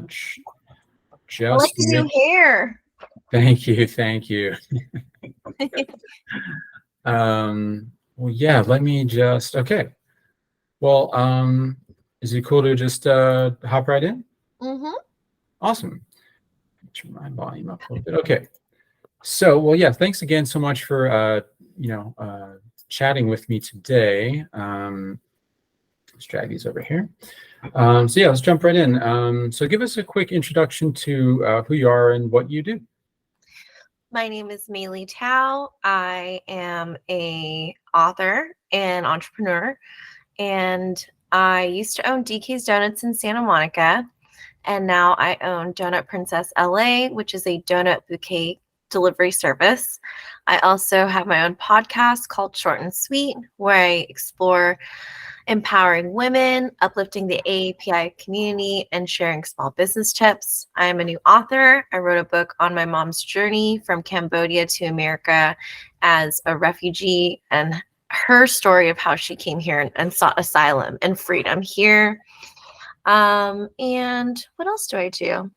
much. I like your new hair. Thank you. Thank you. Well, yeah, let me just, okay. Well, is it cool to just hop right in? Mm-hmm. Awesome. Turn my volume up a little bit. Okay. So, well, yeah, thanks again so much for, chatting with me today. Let's drag these over here. So yeah, let's jump right in. So give us a quick introduction to who you are and what you do. My name is Maylee Tao. I am a author and entrepreneur, and I used to own DK's Donuts in Santa Monica, and now I own Donut Princess LA, which is a donut bouquet delivery service. I also have my own podcast called Short and Sweet, where I explore empowering women, uplifting the AAPI community, and sharing small business tips. I am a new author. I wrote a book on my mom's journey from Cambodia to America as a refugee and her story of how she came here and sought asylum and freedom here. And what else do I do?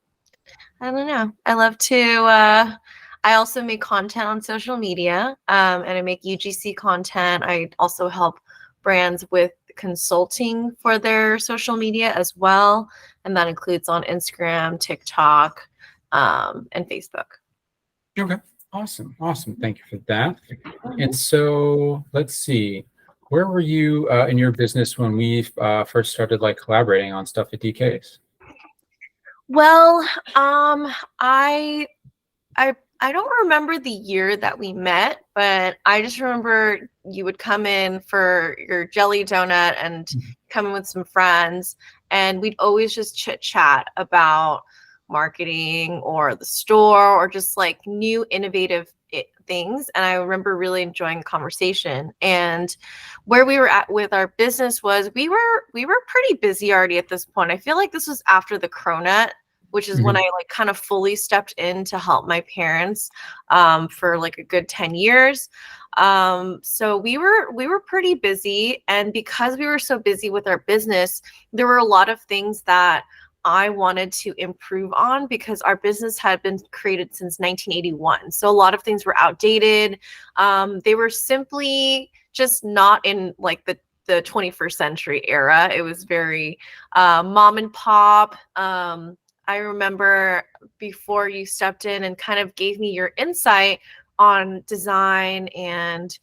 I don't know. I love to I also make content on social media, and I make UGC content. I also help brands with consulting for their social media as well, and that includes on Instagram, TikTok, and Facebook. Okay, awesome. Thank you for that. And so let's see, where were you in your business when we first started like collaborating on stuff at DK's? Well, I don't remember the year that we met, but I just remember you would come in for your jelly donut and come in with some friends, and we'd always just chit chat about marketing or the store or just like new innovative things. And I remember really enjoying the conversation. And where we were at with our business was we were pretty busy already at this point. I feel like this was after the Cronut, which is when I like kind of fully stepped in to help my parents for like a good 10 years. So we were pretty busy. And because we were so busy with our business, there were a lot of things that I wanted to improve on because our business had been created since 1981. So a lot of things were outdated. They were simply just not in like the 21st century era. It was very mom and pop. I remember before you stepped in and kind of gave me your insight on design and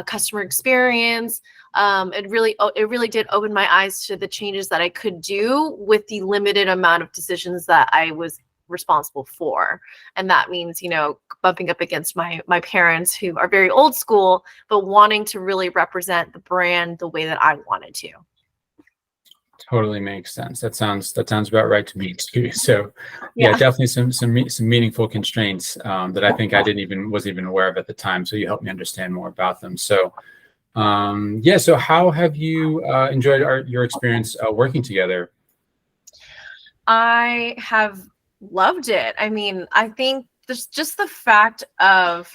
customer experience. It really did open my eyes to the changes that I could do with the limited amount of decisions that I was responsible for. And that means, bumping up against my parents who are very old school, but wanting to really represent the brand the way that I wanted to. Totally makes sense. That sounds about right to me too. So yeah, definitely some meaningful constraints that I think I wasn't even aware of at the time. So you helped me understand more about them. So so how have you enjoyed your experience working together? I have loved it. I mean, I think just the fact of,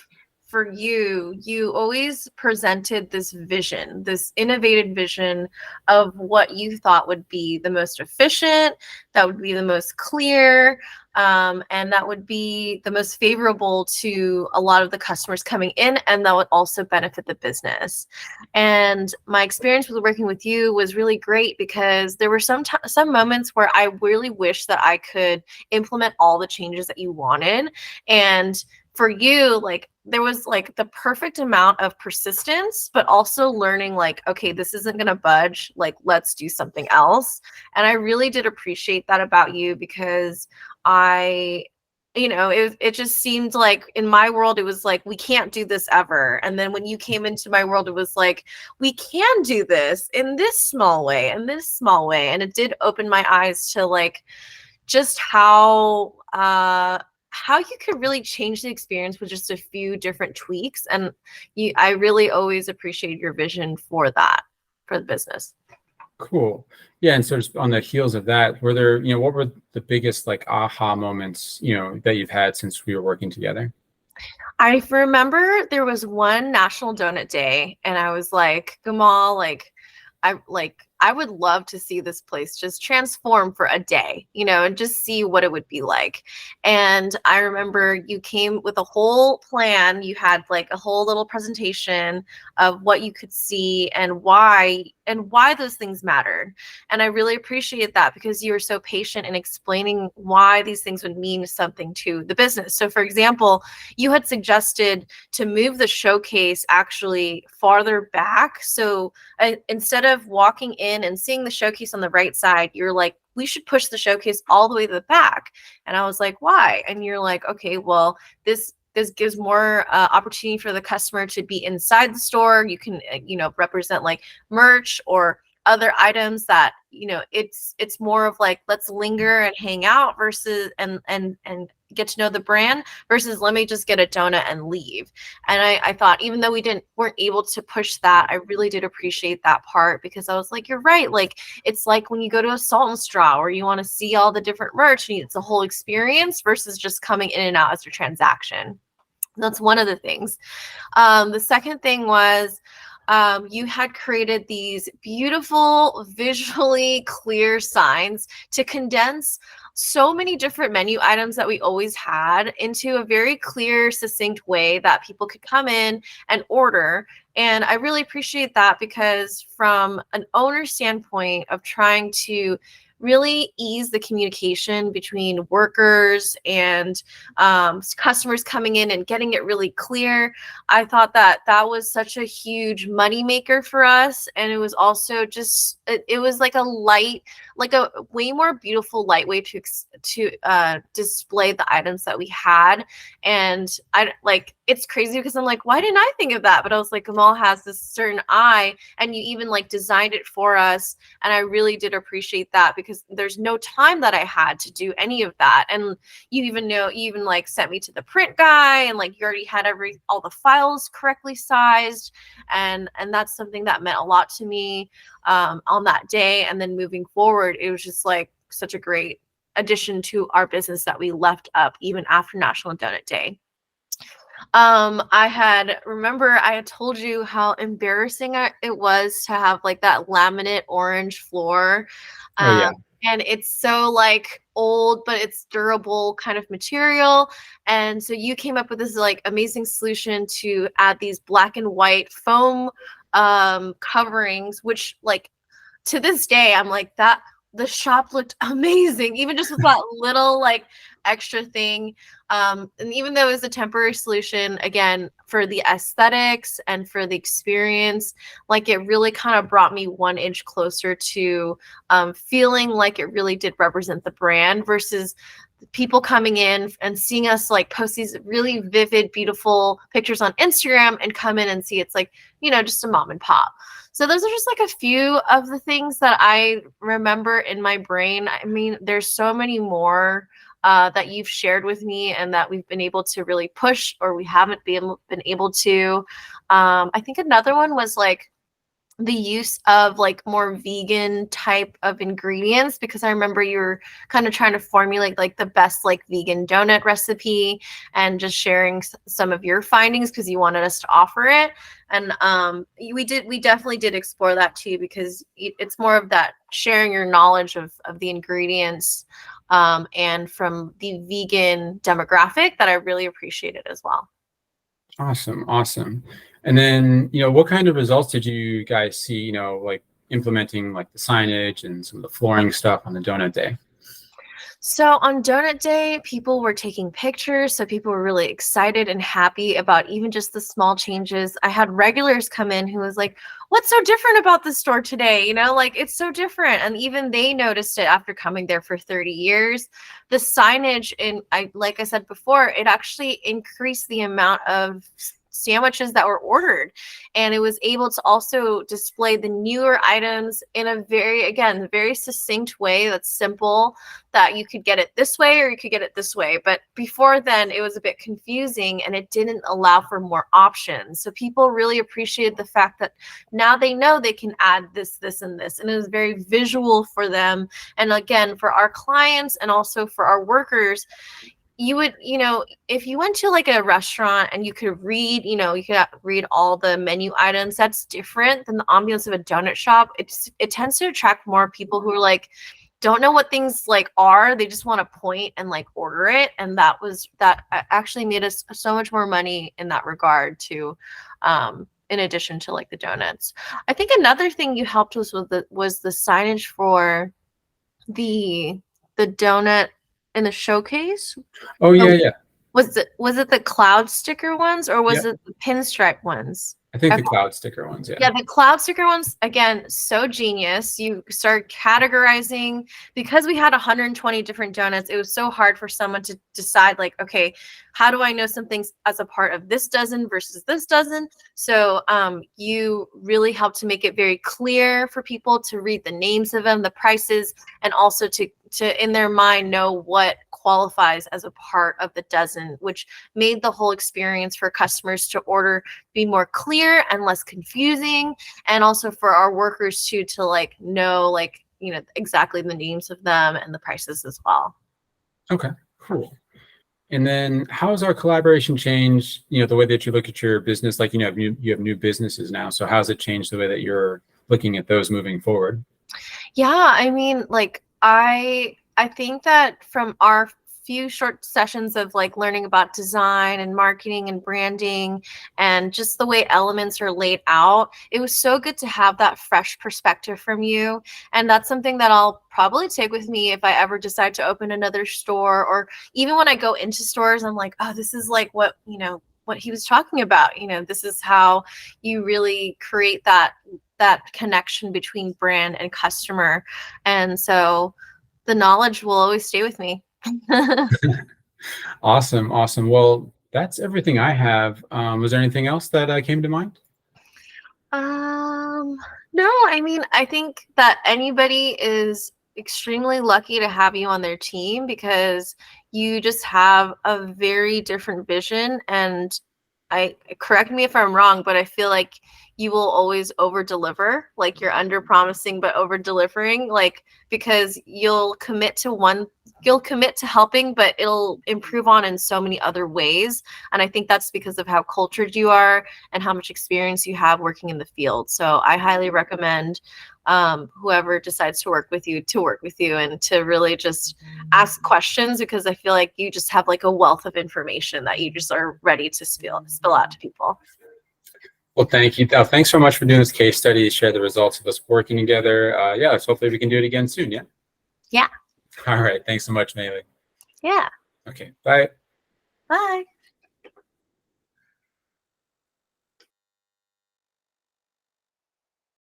for you always presented this vision, this innovative vision of what you thought would be the most efficient, that would be the most clear, and that would be the most favorable to a lot of the customers coming in, and that would also benefit the business. And my experience with working with you was really great because there were some moments where I really wish that I could implement all the changes that you wanted. And for you, like, there was like the perfect amount of persistence, but also learning like, okay, this isn't going to budge. Like, let's do something else. And I really did appreciate that about you because it just seemed like in my world, it was like, we can't do this ever. And then when you came into my world, it was like, we can do this in this small way and this small way. And it did open my eyes to like, just how you could really change the experience with just a few different tweaks. And I really always appreciate your vision for that, for the business. Cool. Yeah. And so just on the heels of that, were there, what were the biggest like aha moments, that you've had since we were working together? I remember there was one National Donut Day and I was like, Gamal, I would love to see this place just transform for a day, and just see what it would be like. And I remember you came with a whole plan. You had like a whole little presentation of what you could see and why those things mattered. And I really appreciate that because you were so patient in explaining why these things would mean something to the business. So for example, you had suggested to move the showcase actually farther back. So instead of walking in and seeing the showcase on the right side, you're like, we should push the showcase all the way to the back. And I was like, why? And you're like, okay, well, this gives more opportunity for the customer to be inside the store. You can, represent like merch or other items that, it's more of like, let's linger and hang out versus and get to know the brand versus let me just get a donut and leave. And I thought, even though we weren't able to push that, I really did appreciate that part because I was like, you're right. Like, it's like when you go to a Salt and Straw where you want to see all the different merch and it's a whole experience versus just coming in and out as your transaction. That's one of the things. The second thing was you had created these beautiful, visually clear signs to condense so many different menu items that we always had into a very clear, succinct way that people could come in and order. And I really appreciate that because from an owner standpoint of trying to really ease the communication between workers and customers coming in and getting it really clear, I thought that was such a huge money maker for us. And it was also just, it was like a way more beautiful, light way to display the items that we had. And it's crazy because I'm like, why didn't I think of that? But I was like, Gamal has this certain eye and you even like designed it for us. And I really did appreciate that because there's no time that I had to do any of that. And you even like sent me to the print guy and like you already had all the files correctly sized. And that's something that meant a lot to me on that day. And then moving forward, it was just like such a great addition to our business that we left up even after National Donut Day. I had told you how embarrassing it was to have like that laminate orange floor. Oh yeah. And it's so like old, but it's durable kind of material. And so you came up with this like amazing solution to add these black and white foam coverings, which like to this day, I'm like that the shop looked amazing, even just with that little like extra thing. And even though it was a temporary solution, again, for the aesthetics and for the experience, like it really kind of brought me 1 inch closer to feeling like it really did represent the brand versus people coming in and seeing us like post these really vivid, beautiful pictures on Instagram and come in and see it's like, just a mom and pop. So those are just like a few of the things that I remember in my brain. I mean, there's so many more that you've shared with me and that we've been able to really push or we haven't been able to. I think another one was like the use of like more vegan type of ingredients because I remember you were kind of trying to formulate like the best like vegan donut recipe and just sharing some of your findings because you wanted us to offer it. And we definitely did explore that too because it's more of that sharing your knowledge of the ingredients and from the vegan demographic that I really appreciated as well. Awesome. And then, what kind of results did you guys see, like implementing like the signage and some of the flooring stuff on the donut day? So on Donut Day, people were taking pictures. So people were really excited and happy about even just the small changes. I had regulars come in who was like, what's so different about the store today? Like it's so different. And even they noticed it after coming there for 30 years. The signage, like I said before, it actually increased the amount of sandwiches that were ordered, and it was able to also display the newer items in a very succinct way that's simple, that you could get it this way or you could get it this way. But before then it was a bit confusing and it didn't allow for more options. So people really appreciated the fact that now they know they can add this and this, and it was very visual for them. And again, for our clients and also for our workers, you would, if you went to like a restaurant and you could read, you could read all the menu items, that's different than the ambiance of a donut shop. It tends to attract more people who are like, don't know what things like are. They just want to point and like order it. And that actually made us so much more money in that regard too. In addition to like the donuts. I think another thing you helped us with was the signage for the donut in the showcase. Oh yeah, yeah. Was it the cloud sticker ones or was Yep. it the pinstripe ones? I think the cloud sticker ones, yeah. Yeah, the cloud sticker ones, again, so genius. You start categorizing because we had 120 different donuts. It was so hard for someone to decide, like, okay, how do I know something's as a part of this dozen versus this dozen? So you really helped to make it very clear for people to read the names of them, the prices, and also to in their mind know what qualifies as a part of the dozen, which made the whole experience for customers to order be more clear and less confusing, and also for our workers too to like know like exactly the names of them and the prices as well. Okay, cool. And then how has our collaboration changed, the way that you look at your business? Like, you have new businesses now. So how's it changed the way that you're looking at those moving forward? Yeah, I mean, like I think that from our few short sessions of like learning about design and marketing and branding and just the way elements are laid out, it was so good to have that fresh perspective from you. And that's something that I'll probably take with me if I ever decide to open another store, or even when I go into stores, I'm like, oh, this is like what he was talking about. This is how you really create that connection between brand and customer. And so the knowledge will always stay with me. Awesome. Well, that's everything I have. Was there anything else that came to mind? No, I mean, I think that anybody is extremely lucky to have you on their team because you just have a very different vision. And correct me if I'm wrong, but I feel like you will always over deliver, like you're under promising but over delivering, like because you'll commit to helping, but it'll improve on in so many other ways. And I think that's because of how cultured you are and how much experience you have working in the field. So I highly recommend whoever decides to work with you and to really just ask questions, because I feel like you just have like a wealth of information that you just are ready to spill out to people. Well, thank you. Thanks so much for doing this case study, share the results of us working together. Yeah, so hopefully we can do it again soon. Yeah. Yeah. All right. Thanks so much, Maylee. Yeah. Okay. Bye. Bye.